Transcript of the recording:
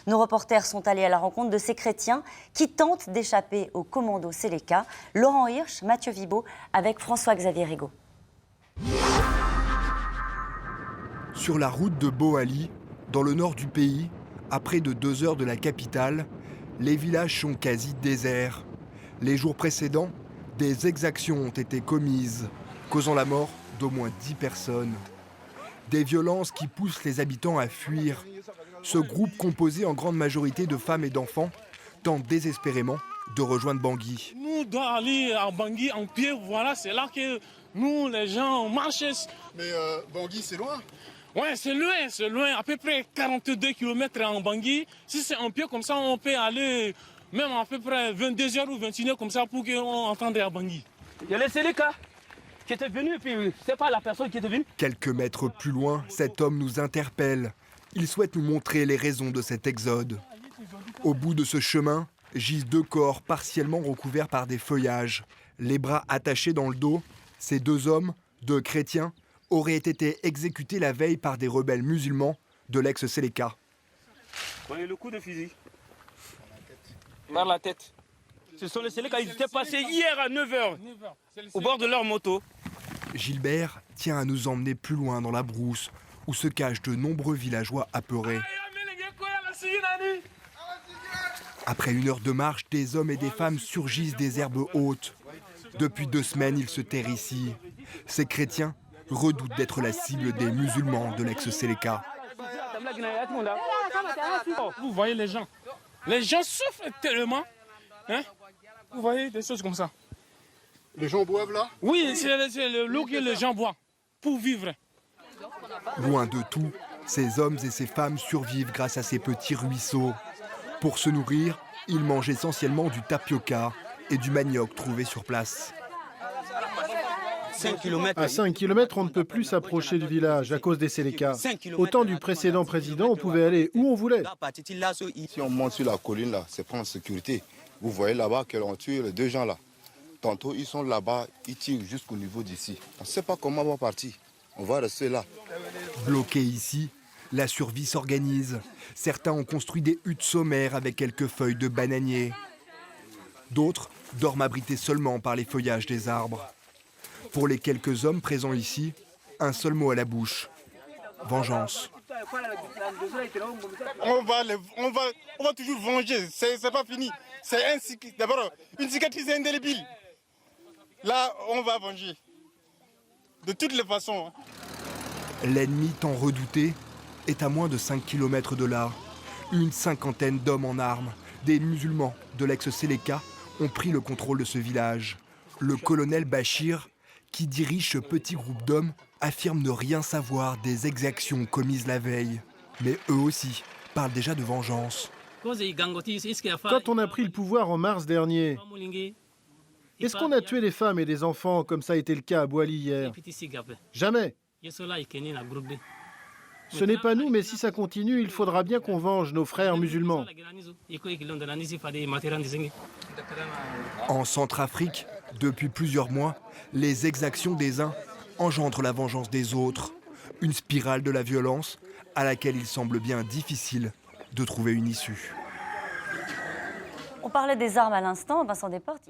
Nos reporters sont allés à la rencontre de ces chrétiens qui tentent d'échapper au commando Seleka. Laurent Hirsch, Mathieu Vibo avec François-Xavier Rigaud. Sur la route de Boali, dans le nord du pays, à près de 2 heures de la capitale, les villages sont quasi déserts. Les jours précédents, des exactions ont été commises, causant la mort d'au moins 10 personnes. Des violences qui poussent les habitants à fuir. Ce groupe, composé en grande majorité de femmes et d'enfants, tente désespérément de rejoindre Bangui. Nous devons aller à Bangui en pied, voilà, c'est là que nous, les gens, marchent. Mais Bangui, c'est loin? Ouais, c'est loin, à peu près 42 km en Bangui. Si c'est en pied comme ça, on peut aller même à peu près 22h ou 21h comme ça pour qu'on entende à Bangui. Il y a les Seleka qui était venu, puis c'est pas la personne qui était venue. Quelques mètres plus loin, cet homme nous interpelle. Il souhaite nous montrer les raisons de cet exode. Au bout de ce chemin, gisent 2 corps partiellement recouverts par des feuillages. Les bras attachés dans le dos, ces 2 hommes, 2 chrétiens, auraient été exécutés la veille par des rebelles musulmans de l'ex-Seleka. Voyez le coup de fusil par la tête. Ce sont les Seleka, ils étaient passés hier à 9h au bord de leur moto. Gilbert tient à nous emmener plus loin dans la brousse, où se cachent de nombreux villageois apeurés. Après 1 heure de marche, des hommes et des femmes surgissent des herbes hautes. Depuis 2 semaines, ils se terrent ici. Ces chrétiens redoutent d'être la cible des musulmans de l'ex-Seleka. Vous voyez les gens souffrent tellement. Hein? Vous voyez des choses comme ça. Les gens boivent là? Oui, c'est l'eau que les gens boivent pour vivre. Loin de tout, ces hommes et ces femmes survivent grâce à ces petits ruisseaux. Pour se nourrir, ils mangent essentiellement du tapioca et du manioc trouvé sur place. 5 km. À 5 km, on ne peut plus s'approcher du village à cause des Seleka. Au temps du précédent président, on pouvait aller où on voulait. Si on monte sur la colline là, c'est pas en sécurité. Vous voyez là-bas qu'ils ont tué les 2 gens là. Tantôt ils sont là-bas, ils tirent jusqu'au niveau d'ici. On ne sait pas comment on va partir. On va rester là. Bloqués ici, la survie s'organise. Certains ont construit des huttes sommaires avec quelques feuilles de bananier. D'autres dorment abrités seulement par les feuillages des arbres. Pour les quelques hommes présents ici, un seul mot à la bouche: vengeance. On va toujours venger, c'est pas fini. C'est d'abord une cicatrice indélébile. Là, on va venger. De toutes les façons. L'ennemi tant redouté est à moins de 5 km de là. Une 50aine d'hommes en armes, des musulmans de l'ex-Seleka, ont pris le contrôle de ce village. Le colonel Bachir, qui dirige ce petit groupe d'hommes, affirme ne rien savoir des exactions commises la veille. Mais eux aussi parlent déjà de vengeance. Quand on a pris le pouvoir en mars dernier, est-ce qu'on a tué des femmes et des enfants comme ça a été le cas à Boali hier? Jamais. Ce n'est pas nous, mais si ça continue, il faudra bien qu'on venge nos frères musulmans. En Centrafrique, depuis plusieurs mois, les exactions des uns engendrent la vengeance des autres. Une spirale de la violence à laquelle il semble bien difficile de trouver une issue. On parlait des armes à l'instant, Vincent Desportes.